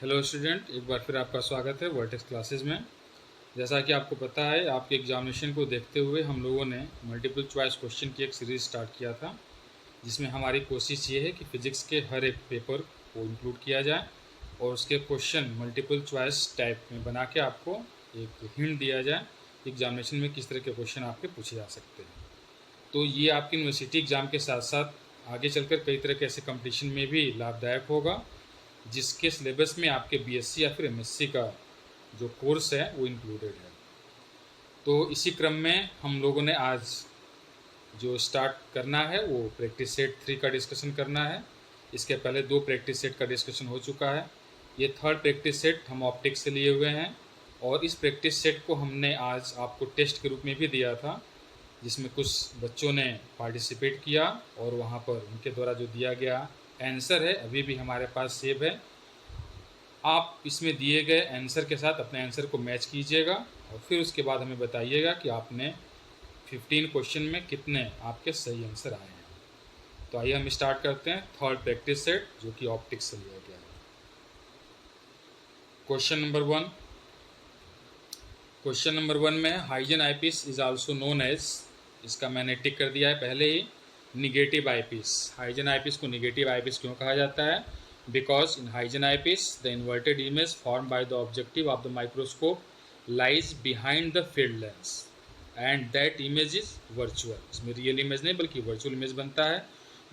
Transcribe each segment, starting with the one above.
Hello student, एक बार फिर आपका स्वागत है वर्टेक्स क्लासेस में। जैसा कि आपको पता है, आपके एग्जामिनेशन को देखते हुए हम लोगों ने मल्टीपल चॉइस क्वेश्चन की एक सीरीज़ स्टार्ट किया था, जिसमें हमारी कोशिश ये है कि फ़िज़िक्स के हर एक पेपर को इंक्लूड किया जाए और उसके क्वेश्चन मल्टीपल चॉइस टाइप में बना के आपको एक हिंट दिया जाए एग्जामिनेशन में किस तरह के क्वेश्चन आपके पूछे जा सकते हैं। तो ये आपके यूनिवर्सिटी एग्ज़ाम के साथ साथ आगे चलकर कई तरह के ऐसे कंपटीशन में भी लाभदायक होगा, जिसके सिलेबस में आपके बीएससी या फिर एमएससी का जो कोर्स है वो इंक्लूडेड है। तो इसी क्रम में हम लोगों ने आज जो स्टार्ट करना है वो प्रैक्टिस सेट 3 का डिस्कशन करना है। इसके पहले 2 प्रैक्टिस सेट का डिस्कशन हो चुका है। ये थर्ड प्रैक्टिस सेट हम ऑप्टिक्स से लिए हुए हैं और इस प्रैक्टिस सेट को हमने आज आपको टेस्ट के रूप में भी दिया था, जिसमें कुछ बच्चों ने पार्टिसिपेट किया और वहाँ पर उनके द्वारा जो दिया गया आंसर है अभी भी हमारे पास सेव है। आप इसमें दिए गए आंसर के साथ अपने आंसर को मैच कीजिएगा और फिर उसके बाद हमें बताइएगा कि आपने 15 क्वेश्चन में कितने आपके सही आंसर आए हैं। तो आइए हम स्टार्ट करते हैं थर्ड प्रैक्टिस सेट, जो कि ऑप्टिक्स से लिया गया है। क्वेश्चन नंबर वन में Huygens eyepiece is also known as, इसका मैंने टिक कर दिया है पहले ही, निगेटिव आईपीस। हाइजन आईपीस को निगेटिव आईपीस क्यों कहा जाता है? Because in Huygens eyepiece, the inverted image formed by the objective of the microscope lies behind the field lens, and that image is virtual. इसमें रियल इमेज नहीं बल्कि virtual image बनता है।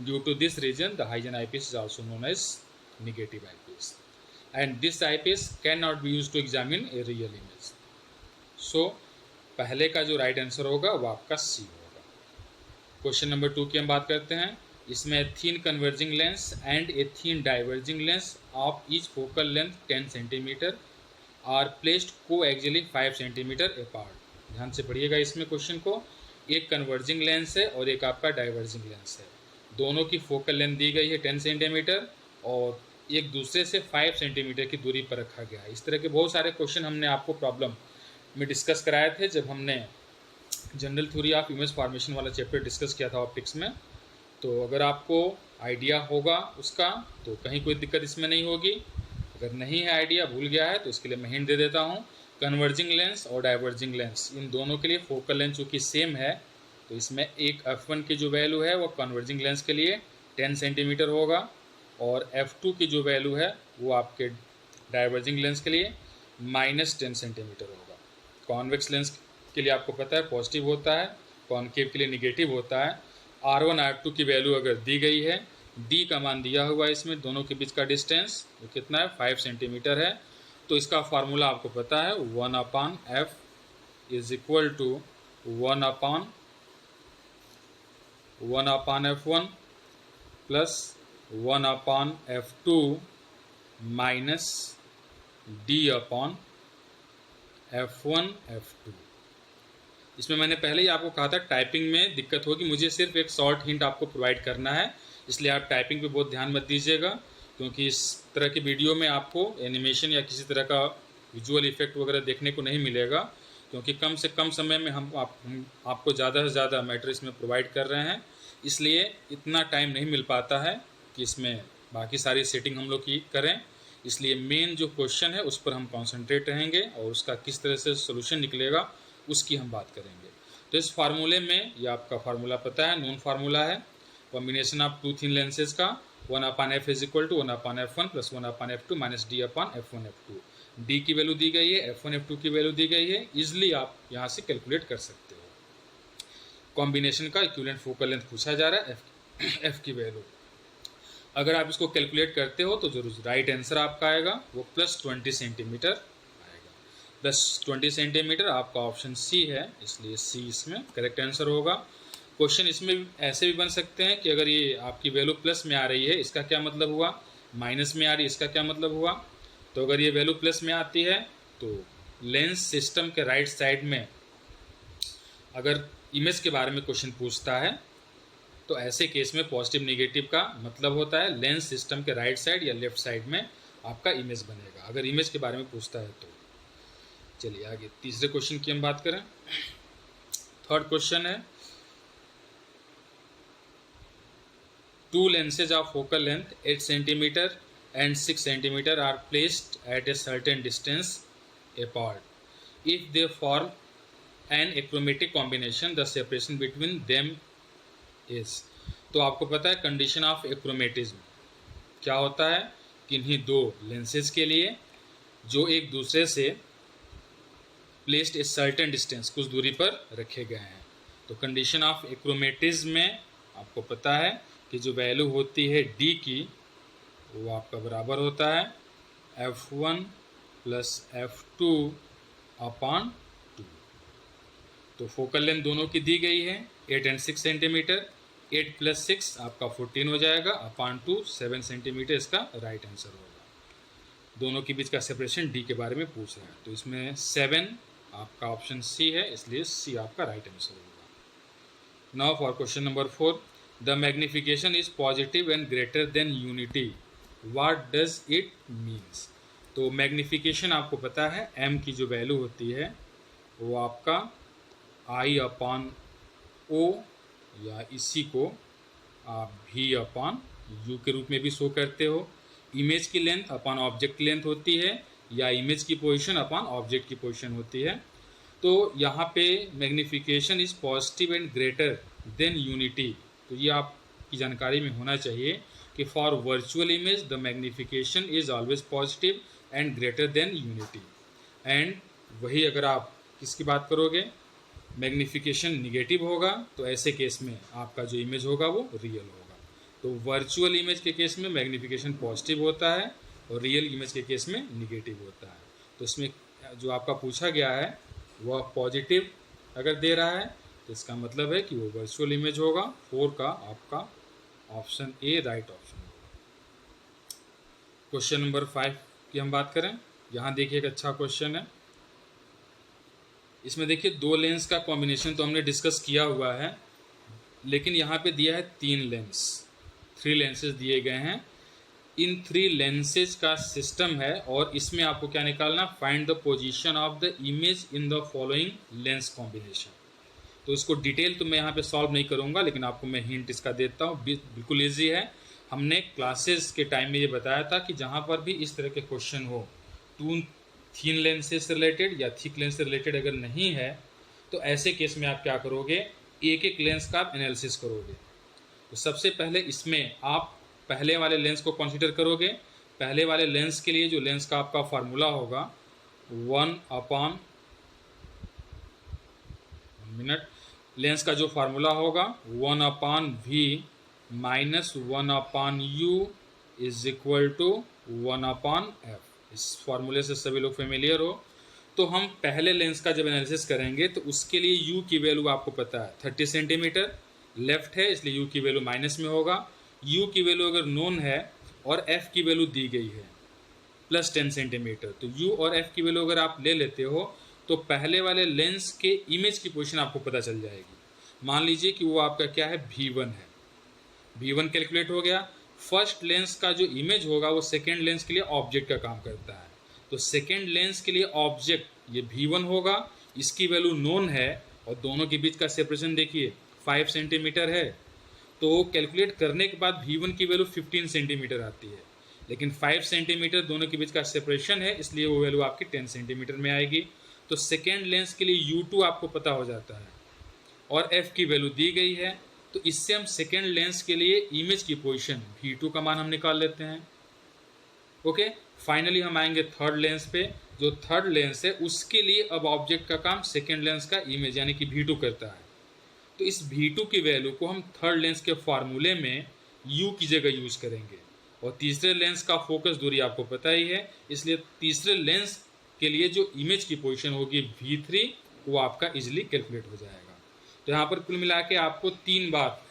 Due to this reason, the Huygens eyepiece is also known as negative eyepiece, and this eyepiece cannot be used to examine a real image. So, पहले का जो right answer होगा वो आपका सी होगा। क्वेश्चन नंबर 2 की हम बात करते हैं। इसमें thin converging lens and a thin diverging lens of each focal length 10 centimetre are placed को एक्चुअली 5 सेंटीमीटर अपार्ट। ध्यान से पढ़िएगा इसमें क्वेश्चन को। एक कन्वर्जिंग लेंस है और एक आपका डाइवर्जिंग लेंस है। दोनों की फोकल लेंथ दी गई है 10 सेंटीमीटर और एक दूसरे से 5 सेंटीमीटर की दूरी पर रखा गया है। इस तरह के बहुत सारे क्वेश्चन हमने आपको प्रॉब्लम में डिस्कस कराए थे जब हमने general theory of image formation वाला चैप्टर डिस्कस किया था ऑप्टिक्स में। तो अगर आपको आइडिया होगा उसका तो कहीं कोई दिक्कत इसमें नहीं होगी। अगर नहीं है आइडिया, भूल गया है, तो इसके लिए मैं हिंट दे देता हूँ। कन्वर्जिंग लेंस और डाइवर्जिंग लेंस इन दोनों के लिए फोकल लेंथ चूँकि सेम है, तो इसमें एक f1 की जो वैल्यू है वो कन्वर्जिंग लेंस के लिए 10 सेंटीमीटर होगा और f2 की जो वैल्यू है वो आपके डाइवर्जिंग लेंस के लिए -10 सेंटीमीटर होगा। कॉन्वेक्स लेंस के लिए आपको पता है पॉजिटिव होता है, कॉन्केव के लिए निगेटिव होता है। R1 R2 की वैल्यू अगर दी गई है, D का मान दिया हुआ है, इसमें दोनों के बीच का डिस्टेंस वो कितना है 5 सेंटीमीटर है। तो इसका फार्मूला आपको पता है 1/f is equal to 1/f1 plus 1/f2 minus D/f1 f2। इसमें मैंने पहले ही आपको कहा था टाइपिंग में दिक्कत होगी, मुझे सिर्फ एक शॉर्ट हिंट आपको प्रोवाइड करना है, इसलिए आप टाइपिंग पे बहुत ध्यान मत दीजिएगा, क्योंकि इस तरह की वीडियो में आपको एनिमेशन या किसी तरह का विजुअल इफेक्ट वगैरह देखने को नहीं मिलेगा, क्योंकि कम से कम समय में हम आपको ज़्यादा से ज़्यादा मैटर इसमें प्रोवाइड कर रहे हैं, इसलिए इतना टाइम नहीं मिल पाता है कि इसमें बाकी सारी सेटिंग हम लोग की करें। इसलिए मेन जो क्वेश्चन है उस पर हम कॉन्सेंट्रेट रहेंगे और उसका किस तरह से सोल्यूशन निकलेगा उसकी हम बात करेंगे। तो इस फार्मूले में, ये आपका फार्मूला पता है, नोन फार्मूला है, कॉम्बिनेशन ऑफ 2 थिन लेंसेज का 1/f is equal to 1/f1 plus 1/f2 minus D/f1 f2। D की वैल्यू दी गई है, f1 f2 की वैल्यू दी गई है, इजिली आप यहाँ से कैलकुलेट कर सकते हो। कॉम्बिनेशन का इक्विवेलेंट फोकल लेंथ पूछा जा रहा है, f की वैल्यू अगर आप इसको कैलकुलेट करते हो तो जो राइट आंसर आपका आएगा वो +20 सेंटीमीटर आएगा। +20 सेंटीमीटर आपका ऑप्शन सी है, इसलिए सी इसमें करेक्ट आंसर होगा। क्वेश्चन इसमें ऐसे भी बन सकते हैं कि अगर ये आपकी वैल्यू प्लस में आ रही है इसका क्या मतलब हुआ, माइनस में आ रही है इसका क्या मतलब हुआ। तो अगर ये वैल्यू प्लस में आती है तो लेंस सिस्टम के राइट साइड में अगर इमेज के बारे में क्वेश्चन पूछता है तो ऐसे केस में पॉजिटिव निगेटिव का मतलब होता है लेंस सिस्टम के राइट साइड या लेफ्ट साइड में आपका इमेज बनेगा, अगर इमेज के बारे में पूछता है तो। चलिए आगे तीसरे क्वेश्चन की हम बात करें। थर्ड क्वेश्चन है 2 lenses of focal length 8 centimetre and 6 cm are placed at a certain distance apart. If they form an achromatic combination, the separation between them is. तो आपको पता है कंडीशन ऑफ एक्रोमेटिज्म क्या होता है कि इन्हीं दो लेंसेज के लिए जो एक दूसरे से प्लेस्ड ए सर्टेन डिस्टेंस, कुछ दूरी पर रखे गए हैं, तो कंडीशन ऑफ एक्रोमेटिज्म में आपको पता है कि जो वैल्यू होती है डी की वो आपका बराबर होता है F1 प्लस F2 अपॉन 2। तो फोकल लेंथ दोनों की दी गई है 8 एंड 6 सेंटीमीटर, 8 प्लस 6 आपका 14 हो जाएगा, अपॉन 2 7 सेंटीमीटर इसका राइट आंसर होगा। दोनों के बीच का सेपरेशन डी के बारे में पूछ रहा है, तो इसमें 7 आपका ऑप्शन सी है, इसलिए सी आपका राइट आंसर होगा। Now for question number 4, the magnification is positive and greater than unity, what does it means. तो मैग्निफिकेशन आपको पता है m की जो वैल्यू होती है वो आपका I अपॉन ओ या इसी को आप v अपॉन यू के रूप में भी शो करते हो। इमेज की लेंथ अपॉन ऑब्जेक्ट की लेंथ होती है या इमेज की पोजीशन अपॉन ऑब्जेक्ट की पोजीशन होती है। तो यहाँ पे magnification is positive and greater than unity, तो ये आपकी जानकारी में होना चाहिए कि for virtual image the magnification is always positive and greater than unity. And वही अगर आप किसकी बात करोगे, मैग्निफिकेशन निगेटिव होगा, तो ऐसे केस में आपका जो इमेज होगा वो रियल होगा। तो वर्चुअल इमेज के केस में मैग्निफिकेशन पॉजिटिव होता है और रियल इमेज के केस में निगेटिव होता है। तो इसमें जो आपका पूछा गया है वह पॉजिटिव अगर दे रहा है तो इसका मतलब है कि वो वर्चुअल इमेज होगा। 4 का आपका ऑप्शन ए राइट ऑप्शन होगा। क्वेश्चन नंबर 5 की हम बात करें, यहाँ देखिए एक अच्छा क्वेश्चन है। इसमें देखिए दो लेंस का कॉम्बिनेशन तो हमने डिस्कस किया हुआ है, लेकिन यहाँ पे दिया है 3 लेंसेज दिए गए हैं। इन 3 लेंसेज का सिस्टम है और इसमें आपको क्या निकालना, find the position of the image in the following lens combination. तो इसको डिटेल तो मैं यहाँ पे सॉल्व नहीं करूँगा, लेकिन आपको मैं हिंट इसका देता हूँ, बिल्कुल ईजी है। हमने क्लासेस के टाइम में ये बताया था कि जहाँ पर भी इस तरह के क्वेश्चन हो, 2 थिन लेंसेज से रिलेटेड या थिक लेंस से रिलेटेड अगर नहीं है, तो ऐसे केस में आप क्या करोगे, एक एक लेंस का आप एनालिसिस करोगे। तो सबसे पहले इसमें आप पहले वाले लेंस को कंसीडर करोगे। पहले वाले लेंस के लिए जो लेंस का आपका फार्मूला होगा 1 अपॉन लेंस का जो फार्मूला होगा 1 upon v minus 1 upon u is equal to 1 upon f. इस फार्मूले से सभी लोग फेमिलियर हो। तो हम पहले लेंस का जब एनालिसिस करेंगे तो उसके लिए यू की वैल्यू आपको पता है 30 सेंटीमीटर, लेफ्ट है इसलिए यू की वैल्यू माइनस में होगा। यू की वैल्यू अगर नोन है और एफ की वैल्यू दी गई है प्लस 10 सेंटीमीटर, तो यू और एफ की वैल्यू अगर आप ले लेते हो तो पहले वाले लेंस के इमेज की पोजीशन आपको पता चल जाएगी। मान लीजिए कि वो आपका क्या है, V1 है। V1 कैलकुलेट हो गया। फर्स्ट लेंस का जो इमेज होगा वो सेकेंड लेंस के लिए ऑब्जेक्ट का काम करता है। तो सेकेंड लेंस के लिए ऑब्जेक्ट ये V1 होगा, इसकी वैल्यू नोन है और दोनों के बीच का सेपरेशन देखिए 5 सेंटीमीटर है। तो कैलकुलेट करने के बाद V1 की वैल्यू 15 सेंटीमीटर आती है, लेकिन 5 सेंटीमीटर दोनों के बीच का सेपरेशन है, इसलिए वो वैल्यू आपकी 10 सेंटीमीटर में आएगी। तो सेकेंड लेंस के लिए U2 आपको पता हो जाता है और F की वैल्यू दी गई है। तो इससे हम सेकेंड लेंस के लिए इमेज की पोजीशन V2 का मान हम निकाल लेते हैं। ओके, फाइनली हम आएंगे थर्ड लेंस पे। जो थर्ड लेंस है उसके लिए अब ऑब्जेक्ट का काम सेकेंड लेंस का इमेज यानी कि V2 करता है। तो इस V2 की वैल्यू को हम थर्ड लेंस के फार्मूले में U की जगह यूज करेंगे। और तीसरे लेंस का फोकस दूरी आपको पता ही है, इसलिए तीसरे लेंस के लिए जो इमेज की पोजीशन होगी V3 वो आपका इजीली कैलकुलेट हो जाएगा। तो यहाँ पर कुल मिला के आपको 3 बार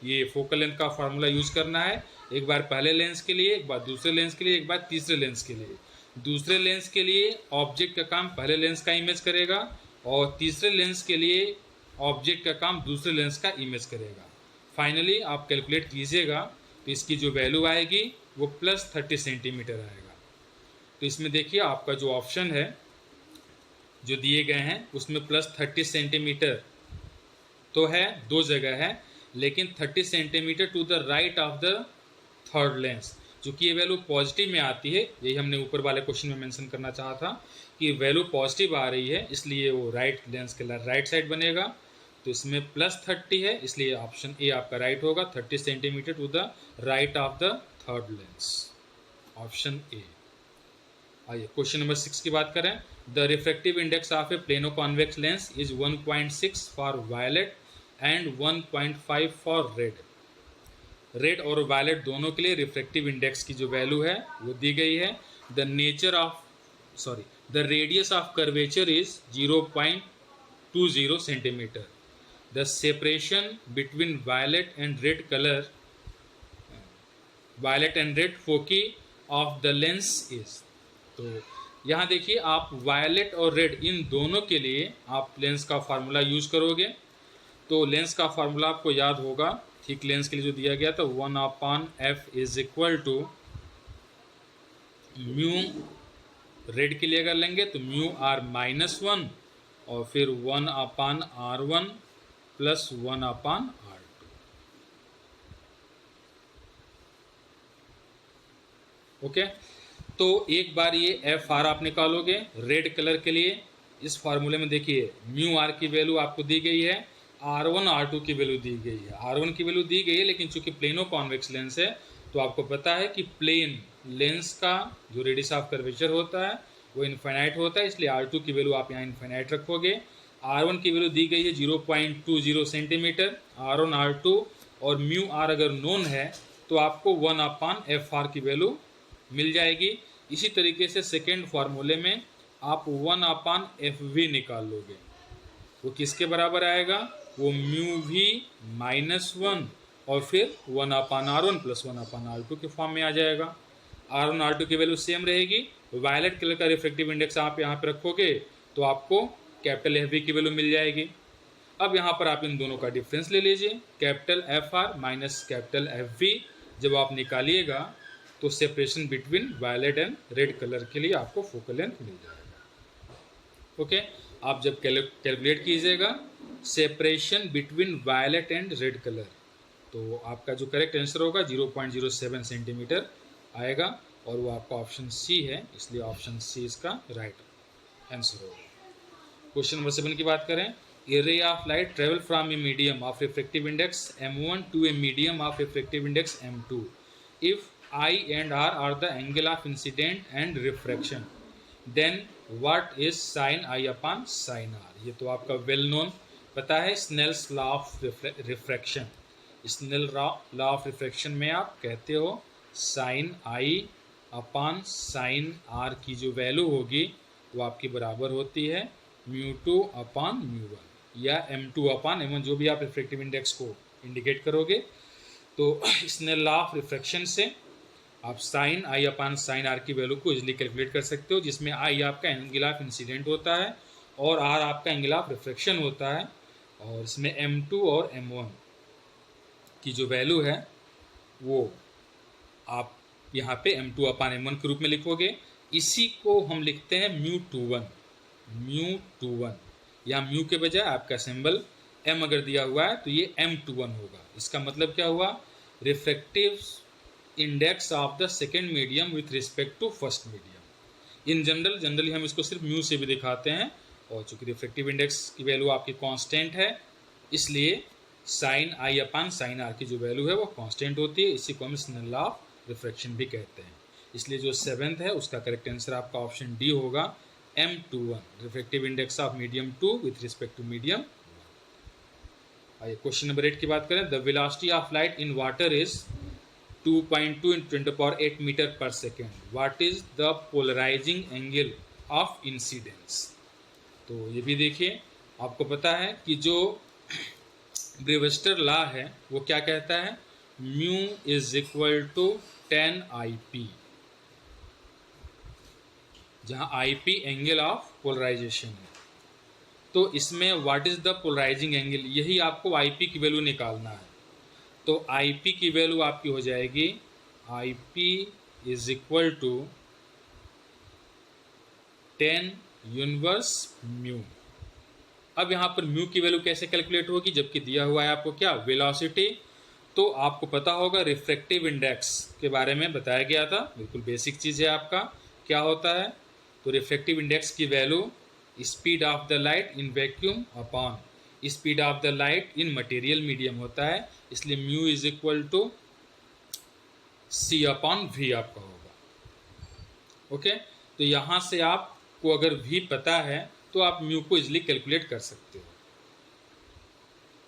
ये फोकल लेंथ का फार्मूला यूज करना है। एक बार पहले लेंस के लिए, एक बार दूसरे लेंस के लिए, एक बार तीसरे लेंस के लिए। दूसरे लेंस के लिए ऑब्जेक्ट का काम पहले लेंस का इमेज करेगा और तीसरे लेंस के लिए ऑब्जेक्ट का काम दूसरे लेंस का इमेज करेगा। फाइनली आप कैलकुलेट कीजिएगा तो इसकी जो वैल्यू आएगी वो प्लस 30 सेंटीमीटर आएगा। तो इसमें देखिए आपका जो ऑप्शन है जो दिए गए हैं उसमें प्लस 30 सेंटीमीटर तो है, 2 जगह है, लेकिन 30 centimetre to the right of the third lens. चूँकि ये वैल्यू पॉजिटिव में आती है, यही हमने ऊपर वाले क्वेश्चन में मेंशन करना चाहा था कि वैल्यू पॉजिटिव आ रही है, इसलिए वो राइट लेंस के राइट साइड बनेगा। तो इसमें +30 है, इसलिए ऑप्शन ए आपका राइट होगा, 30 centimetre to the right of the third lens, option a. आइए क्वेश्चन नंबर 6 की बात करें। The refractive index of a plano convex lens is 1.6 for violet and 1.5 for red. Red और वायलेट दोनों के लिए रिफ्रैक्टिव इंडेक्स की जो वैल्यू है वो दी गई है। The radius of curvature is 0.20 centimetre. The separation between violet and red foci of the lens is. तो यहाँ देखिए, आप वायलेट और रेड इन दोनों के लिए आप लेंस का फार्मूला यूज करोगे। तो लेंस का फार्मूला आपको याद होगा, थिक लेंस के लिए जो दिया गया था 1/f is equal to mu, red के लिए अगर लेंगे तो म्यू r -1 और फिर 1/r1 प्लस 1/r2। ओके, तो एक बार ये एफ आर आप निकालोगे रेड कलर के लिए। इस फार्मूले में देखिए म्यू आर की वैल्यू आपको दी गई है, R1 R2 की वैल्यू दी गई है। R1 की वैल्यू दी गई है, लेकिन चूंकि प्लेनो कॉन्वेक्स लेंस है तो आपको पता है कि प्लेन लेंस का जो रेडियस ऑफ कर्वेचर होता है वो इनफाइनाइट होता है, इसलिए R2 की वैल्यू आप यहाँ इनफाइनाइट रखोगे। R1 की वैल्यू दी गई है 0.20 सेंटीमीटर, R1 R2 और म्यू आर अगर नोन है तो आपको 1/f(r) की वैल्यू मिल जाएगी। इसी तरीके से सेकेंड फार्मूले में आप 1/fv निकाल लोगे, वो किसके बराबर आएगा, वो म्यू वी -1 और फिर 1/r1 प्लस 1/r2 के फॉर्म में आ जाएगा। R1 R2 की वैल्यू सेम रहेगी। वायलेट कलर का रिफ्रैक्टिव इंडेक्स आप यहाँ पे रखोगे तो आपको कैपिटल एफ वी की वैल्यू मिल जाएगी। अब यहाँ पर आप इन दोनों का डिफरेंस ले लीजिए, capital F R minus capital F V. जब आप निकालिएगा तो separation between violet and red colour के लिए आपको फोकल लेंथ मिल जाएगा। ओके, आप जब कैलकुलेट कीजिएगा separation between violet and red colour, तो आपका जो करेक्ट आंसर होगा 0.07 सेंटीमीटर आएगा, और वो आपका ऑप्शन सी है, इसलिए ऑप्शन सी इसका राइट आंसर होगा। क्वेश्चन नंबर 7 की बात करें। A ray of light travel from a medium of refractive index m1 to a medium of refractive index m2 if I and R are the angle of incident and refraction, then what is sin I upon sin R? ये तो आपका well known पता है, Snell's law of refraction. Snell law of refraction में आप कहते हो sine I upon sine R की जो वैल्यू होगी वो आपकी बराबर होती है μ2 अपॉन μ1 या m2 अपॉन m1, जो भी आप रिफ्रैक्टिव इंडेक्स को इंडिकेट करोगे। तो स्नेल लॉ ऑफ रिफ्रैक्शन से आप sine I upon sine R की वैल्यू को इजीली कैलकुलेट कर सकते हो, जिसमें आई आपका एंगल ऑफ इंसिडेंट होता है और आर आपका एंगल ऑफ रिफ्रैक्शन होता है, और इसमें m2 और m1 की जो वैल्यू है वो आप यहाँ पे m2 अपान m1 के रूप में लिखोगे। इसी को हम लिखते हैं μ21। यहाँ म्यू के बजाय आपका सिंबल m अगर दिया हुआ है तो ये m21 होगा। इसका मतलब क्या हुआ, refractive index of the second medium with respect to first medium. In generally हम इसको सिर्फ म्यू से भी दिखाते हैं, और चूंकि रिफ्रैक्टिव इंडेक्स की वैल्यू आपकी कांस्टेंट है, इसलिए sine I upon sine R की जो वैल्यू है वो कांस्टेंट होती है। इसी को हम स्नेल लॉ ऑफ रिफ्रैक्शन भी कहते हैं। इसलिए जो 7th है उसका करेक्ट आंसर आपका ऑप्शन डी होगा, m21, refractive index of medium 2 with respect to medium 1। आइए क्वेश्चन नंबर 8 की बात करें। The velocity of light in water is 2.2 × 10⁸ metre per second, what is the polarising angle of incidence. तो ये भी देखिए, आपको पता है कि जो ब्रेवस्टर लॉ है वो क्या कहता है, mu is equal to 10IP, जहाँ IP एंगल ऑफ पोलराइजेशन है। तो इसमें what is the polarising angle, यही आपको IP की वैल्यू निकालना है। तो IP की वैल्यू आपकी हो जाएगी IP is equal to 10 inverse mu. अब यहाँ पर म्यू की वैल्यू कैसे कैलकुलेट होगी, जबकि दिया हुआ है आपको क्या, वेलोसिटी। तो आपको पता होगा रिफ्रैक्टिव इंडेक्स के बारे में बताया गया था, बिल्कुल बेसिक चीज़ है आपका। क्या होता है? तो रिफ्रैक्टिव इंडेक्स की value speed of the light in vacuum upon speed of the light in material medium होता है, इसलिए mu is equal to c upon v आपका होगा। ओके, तो यहाँ से आपको अगर वी पता है तो आप म्यू को इजिली कैलकुलेट कर सकते हो।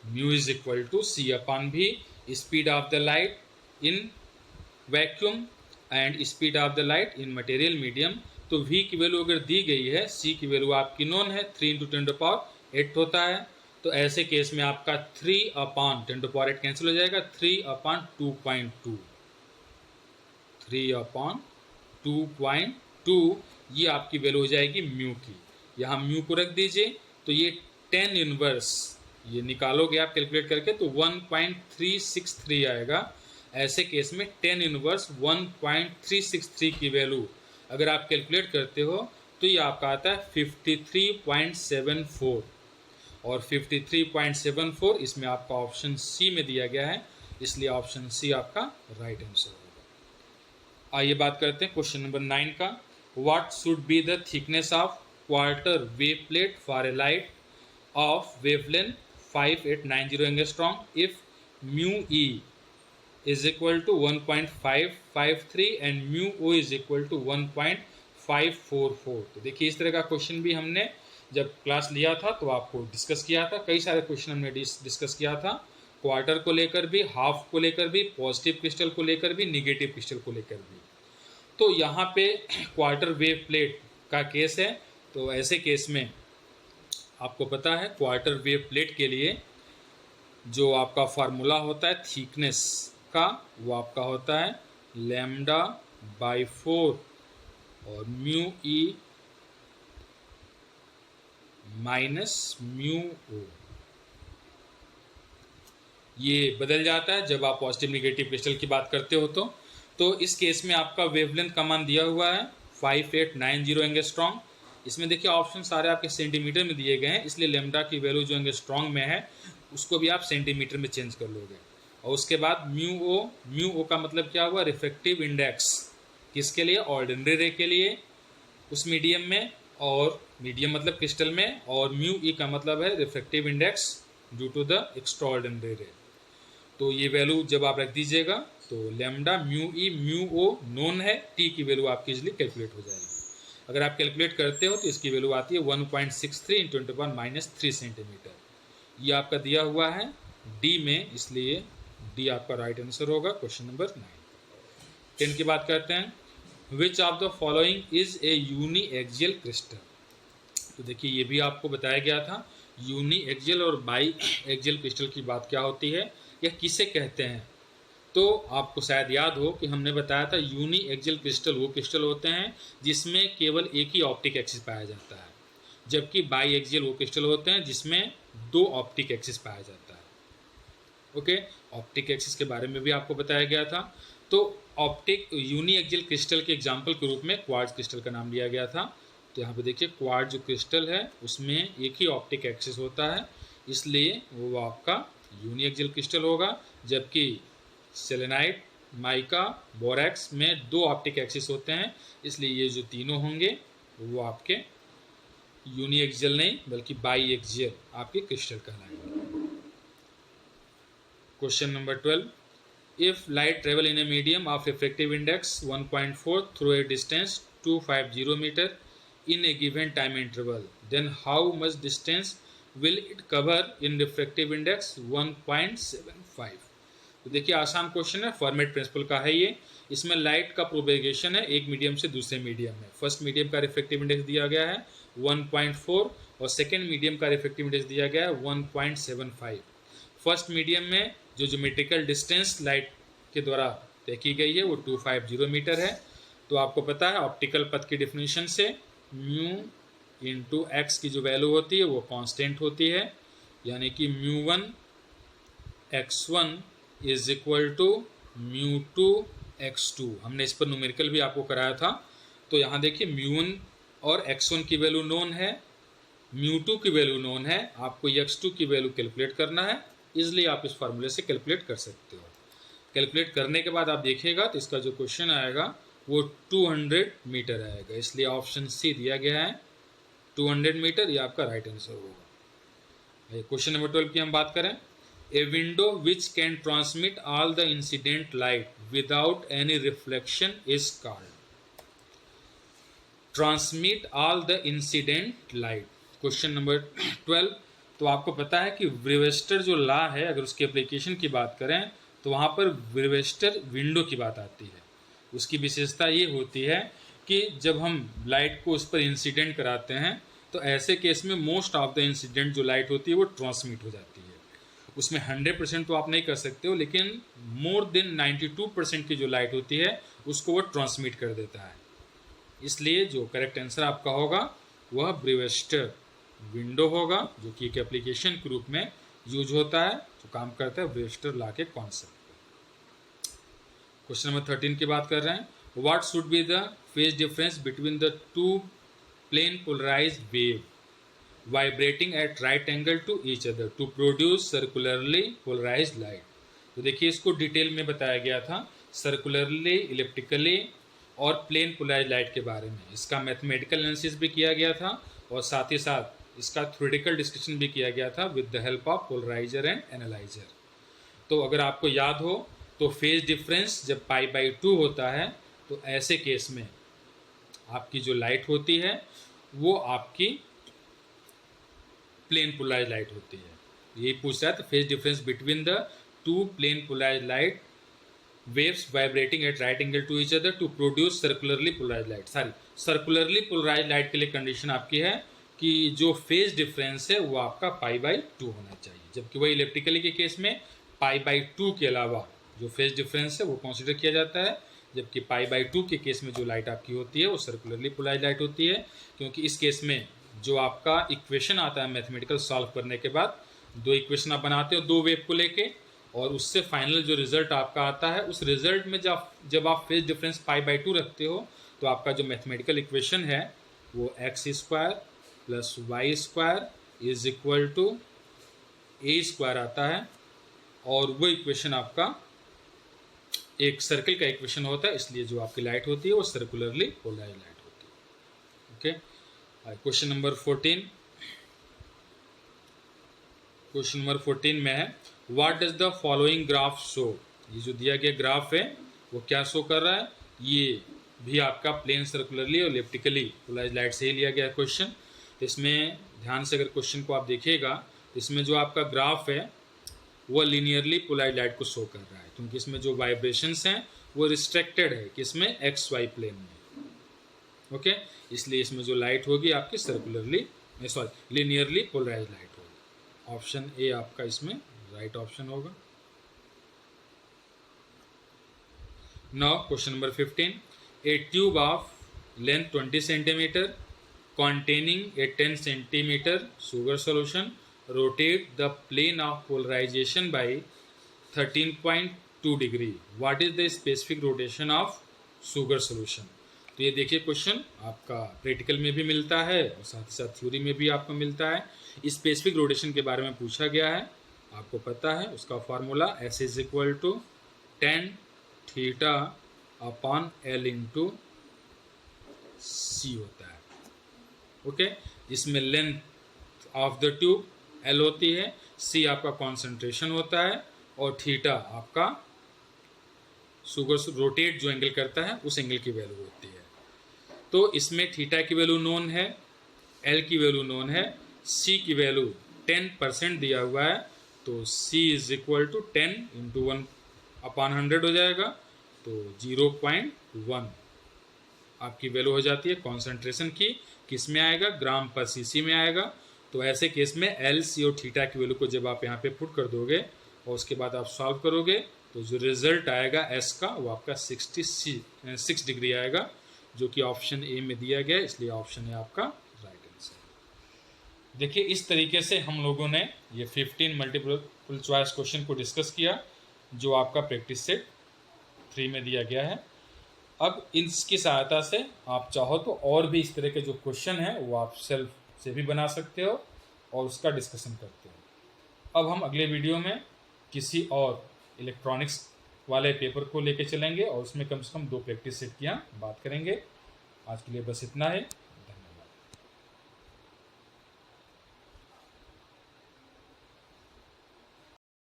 Mu is equal to c upon v, speed of the light in vacuum and speed of the light in material medium. तो v की वैल्यू अगर दी गई है, c की वैल्यू आपकी नोन है, 3 × 10⁸ होता है। तो ऐसे केस में आपका 3 अपॉन 10⁸ कैंसिल हो जाएगा, 3 अपॉन 2.2, 3 अपॉन 2.2 ये आपकी वैल्यू हो जाएगी म्यू की। यहाँ म्यू को रख दीजिए, तो ये 10 इनवर्स ये निकालोगे आप कैलकुलेट करके तो 1.363 आएगा। ऐसे केस में 10 इनवर्स 1.363 की वैल्यू अगर आप कैलकुलेट करते हो तो ये आपका आता है 53.74, और 53.74 इसमें आपका ऑप्शन सी में दिया गया है, इसलिए ऑप्शन सी आपका राइट आंसर होगा। आइए बात करते हैं क्वेश्चन नंबर 9 का। What should be the thickness of quarter wave plate for a light of wavelength 5890 angstrom if mu E is equal to 1.553 and mu o is equal to 1.544। तो देखिए इस तरह का क्वेश्चन भी हमने जब क्लास लिया था तो आपको डिस्कस किया था, कई सारे क्वेश्चन हमने डिस्कस किया था, क्वार्टर को लेकर भी, हाफ को लेकर भी, पॉजिटिव क्रिस्टल को लेकर भी, निगेटिव क्रिस्टल को लेकर भी। तो यहाँ पे क्वार्टर वेव प्लेट का केस है, तो ऐसे केस में आपको पता है क्वार्टर वेव प्लेट के लिए जो आपका फार्मूला होता है थिकनेस का, वो आपका होता है λ/4 और म्यू ई माइनस म्यू ओ। ये बदल जाता है जब आप पॉजिटिव निगेटिव क्रिस्टल की बात करते हो। तो इस केस में आपका वेवलेंथ का मान दिया हुआ है 5890 एंगस्ट्रॉम। इसमें देखिए ऑप्शन सारे आपके सेंटीमीटर में दिए गए हैं, इसलिए लेमडा की वैल्यू जो एंगस्ट्रॉम में है उसको भी आप सेंटीमीटर में चेंज कर लोगे। और उसके बाद म्यू ओ का मतलब क्या हुआ? रिफ्रैक्टिव इंडेक्स किसके लिए? ऑर्डिनरी रे के लिए उस मीडियम में, और मीडियम मतलब क्रिस्टल में, और म्यू ई का मतलब है refractive index due to the extraordinary ray. तो ये वैल्यू जब आप रख दीजिएगा तो lambda mu e mu o known है, टी की वैल्यू आपकी इजिली कैलकुलेट हो जाएगी। अगर आप कैलकुलेट करते हो तो इसकी वैल्यू आती है 1.63 × 10⁻³ सेंटीमीटर। ये आपका दिया हुआ है डी में, इसलिए डी आपका राइट आंसर होगा क्वेश्चन नंबर 9। 10 की बात करते हैं। Which of the following is a uniaxial crystal. तो देखिए ये भी आपको बताया गया था, यूनी एक्सियल और बाई एक्सियल क्रिस्टल की बात क्या होती है या किसे कहते हैं। तो आपको शायद याद हो कि हमने बताया था यूनी एक्सियल क्रिस्टल वो क्रिस्टल होते हैं जिसमें केवल एक ही ऑप्टिक एक्सिस पाया जाता है, जबकि बाई एक्सियल वो क्रिस्टल होते हैं जिसमें 2 ऑप्टिक एक्सिस पाया जाता है। ओके, ऑप्टिक एक्सिस के बारे में भी आपको बताया गया था। तो ऑप्टिक यूनी एक्सियल क्रिस्टल के एग्जाम्पल के रूप में क्वार्ट्ज क्रिस्टल का नाम लिया गया था। तो यहाँ पे देखिए क्वार्ट्ज जो क्रिस्टल है उसमें एक ही ऑप्टिक एक्सिस होता है, इसलिए वो आपका यूनी एक्सियल क्रिस्टल होगा, जबकि सेलेनाइट, माइका, बोरैक्स में 2 ऑप्टिक एक्सिस होते हैं, इसलिए ये जो तीनों होंगे वो आपके यूनी एक्सियल नहीं बल्कि बाई एक्सियल आपके क्रिस्टल कहलाएंगे। Question number 12। If light travel in a medium of refractive index 1.4 through a distance 250 metre in a given time interval, then how much distance will it cover in refractive index 1.75। तो देखिए आसान question है, format principal का है ये। इसमें light का propagation है एक मीडियम से दूसरे मीडियम में। फर्स्ट मीडियम का रिफ्रैक्टिव इंडेक्स दिया गया है 1.4 और सेकेंड मीडियम का रिफ्रैक्टिव इंडेक्स दिया गया है 1.75। फर्स्ट मीडियम में जो ज्योमेट्रिकल डिस्टेंस लाइट के द्वारा तय की गई है वो 250 मीटर है। तो आपको पता है ऑप्टिकल पथ की डिफिनीशन से म्यू इंटू एक्स की जो वैल्यू होती है वो कांस्टेंट होती है, यानी कि μ1 x1 is equal to μ2 x2। हमने इस पर न्यूमेरिकल भी आपको कराया था। तो यहाँ देखिए μ1 और x1 की वैल्यू नोन है, μ2 की वैल्यू नोन है, आपको x2 की वैल्यू कैलकुलेट करना है, इसलिए आप इस फार्मूले से कैलकुलेट कर सकते हो। कैलकुलेट करने के बाद आप देखिएगा तो इसका जो क्वेश्चन आएगा वो 200 मीटर आएगा, इसलिए ऑप्शन सी दिया गया है 200 मीटर, ये आपका राइट आंसर होगा। क्वेश्चन नंबर 12 की हम बात करें, a window which can transmit all the incident light without any reflection is called. Transmit all the incident light, question number 12। तो आपको पता है कि ब्रेवेस्टर जो लॉ है, अगर उसके एप्लीकेशन की बात करें तो वहाँ पर ब्रेवेस्टर विंडो की बात आती है। उसकी विशेषता ये होती है कि जब हम लाइट को उस पर इंसिडेंट कराते हैं तो ऐसे केस में मोस्ट ऑफ द इंसिडेंट जो लाइट होती है वो ट्रांसमिट हो जाती है। उसमें 100% तो आप नहीं कर सकते हो, लेकिन मोर देन 92% की जो लाइट होती है उसको वो ट्रांसमिट कर देता है। इसलिए जो करेक्ट आंसर आपका होगा वह ब्रेवेस्टर विंडो होगा, जो कि एक एप्लीकेशन के रूप में यूज होता है, जो काम करता है ब्रेवेस्टर लॉ के कॉन्सेप्ट पे। क्वेश्चन नंबर 13 की बात कर रहे हैं, what should be the phase difference between the two plane polarized wave vibrating at right angle to each other to produce circularly polarized light. तो देखिए इसको डिटेल में बताया गया था सर्कुलरली, इलिप्टिकली और प्लेन पोलराइज्ड लाइट के बारे में। इसका मैथमेटिकल एनालिसिस भी किया गया था और साथ ही साथ इसका थ्योरेटिकल डिस्कशन भी किया गया था with the help of polarizer and analyzer. तो अगर आपको याद हो तो फेज डिफरेंस जब π/2 होता है तो ऐसे केस में आपकी जो लाइट होती है वो आपकी प्लेन पोलराइज्ड लाइट होती है। यही पूछ रहा है, तो phase difference between the two plane polarized light waves vibrating at right angle to each other to produce circularly polarized light. Circularly polarized light के लिए कंडीशन आपकी है कि जो फेज डिफरेंस है वो आपका π/2 होना चाहिए, जबकि वही इलेक्ट्रिकली के केस में π/2 के अलावा जो फेज डिफरेंस है वो कंसिडर किया जाता है, जबकि π/2 के केस में जो लाइट आपकी होती है वो सर्कुलरली पोलराइज्ड लाइट होती है। क्योंकि इस केस में जो आपका इक्वेशन आता है मैथमेटिकल सॉल्व करने के बाद, दो इक्वेशन आप बनाते हो दो वेव को लेके, और उससे फाइनल जो रिजल्ट आपका आता है उस रिजल्ट में जब आप फेज डिफरेंस π/2 रखते हो तो आपका जो मैथमेटिकल इक्वेशन है वो x² + y² = a² आता है, और वो इक्वेशन आपका एक सर्कल का इक्वेशन होता है, इसलिए जो आपकी लाइट होती है वो सर्कुलरली पोलराइज्ड लाइट होती है। Okay, question number 14। Question number 14 में है, what does the following graph show. ये जो दिया गया ग्राफ है वो क्या शो कर रहा है, ये भी आपका प्लेन सर्कुलरली और इलिप्टिकली पोलराइज्ड लाइट से ही लिया गया क्वेश्चन। तो इसमें ध्यान से अगर क्वेश्चन को आप देखिएगा तो इसमें जो आपका ग्राफ है वो लीनियरली पोलराइज्ड लाइट को शो कर रहा है, क्योंकि इसमें जो वाइब्रेशंस हैं वो रिस्ट्रिक्टेड है कि इसमें XY प्लेन में। ओके, इसलिए इसमें जो लाइट होगी आपकी सर्कुलरली लीनियरली पोलराइज्ड लाइट होगी। ऑप्शन ए आपका इसमें राइट ऑप्शन होगा। Now question number 15, A tube of length 20 centimetre containing a 10 centimeter sugar solution rotate the plane of polarization by 13.2 degree. What is the specific rotation of sugar solution? तो ये देखिए question आपका practical में भी मिलता है और साथ ही साथ थ्योरी में भी आपको मिलता है। स्पेसिफिक रोटेशन के बारे में पूछा गया है, आपको पता है उसका formula S = tan θ/L × C होता है। ओके, जिसमें length of the tube L होती है, C आपका कॉन्सेंट्रेशन होता है और थीटा आपका शुगर रोटेट जो एंगल करता है उस एंगल की वैल्यू होती है। तो इसमें थीटा की वैल्यू नोन है, L की वैल्यू नोन है, C की वैल्यू 10% दिया हुआ है, तो C = 10 × 1/100 हो जाएगा, तो 0.1 आपकी वैल्यू हो जाती है कॉन्सेंट्रेशन की। किस में आएगा, ग्राम पर सीसी में आएगा। तो ऐसे केस में L, C और थीटा की वैल्यू को जब आप यहाँ पे पुट कर दोगे और उसके बाद आप सॉल्व करोगे तो जो रिजल्ट आएगा S का वो आपका 66 डिग्री आएगा, जो कि ऑप्शन ए में दिया गया है, इसलिए ऑप्शन ए आपका राइट आंसर। देखिए इस तरीके से हम लोगों ने ये 15 मल्टीपल चॉइस क्वेश्चन को डिस्कस किया जो आपका प्रैक्टिस सेट 3 में दिया गया है। अब इसकी सहायता से आप चाहो तो और भी इस तरह के जो क्वेश्चन हैं वो आप सेल्फ से भी बना सकते हो और उसका डिस्कशन करते हो। अब हम अगले वीडियो में किसी और इलेक्ट्रॉनिक्स वाले पेपर को लेके चलेंगे और उसमें कम से कम 2 प्रैक्टिस सेट की बात करेंगे। आज के लिए बस इतना है।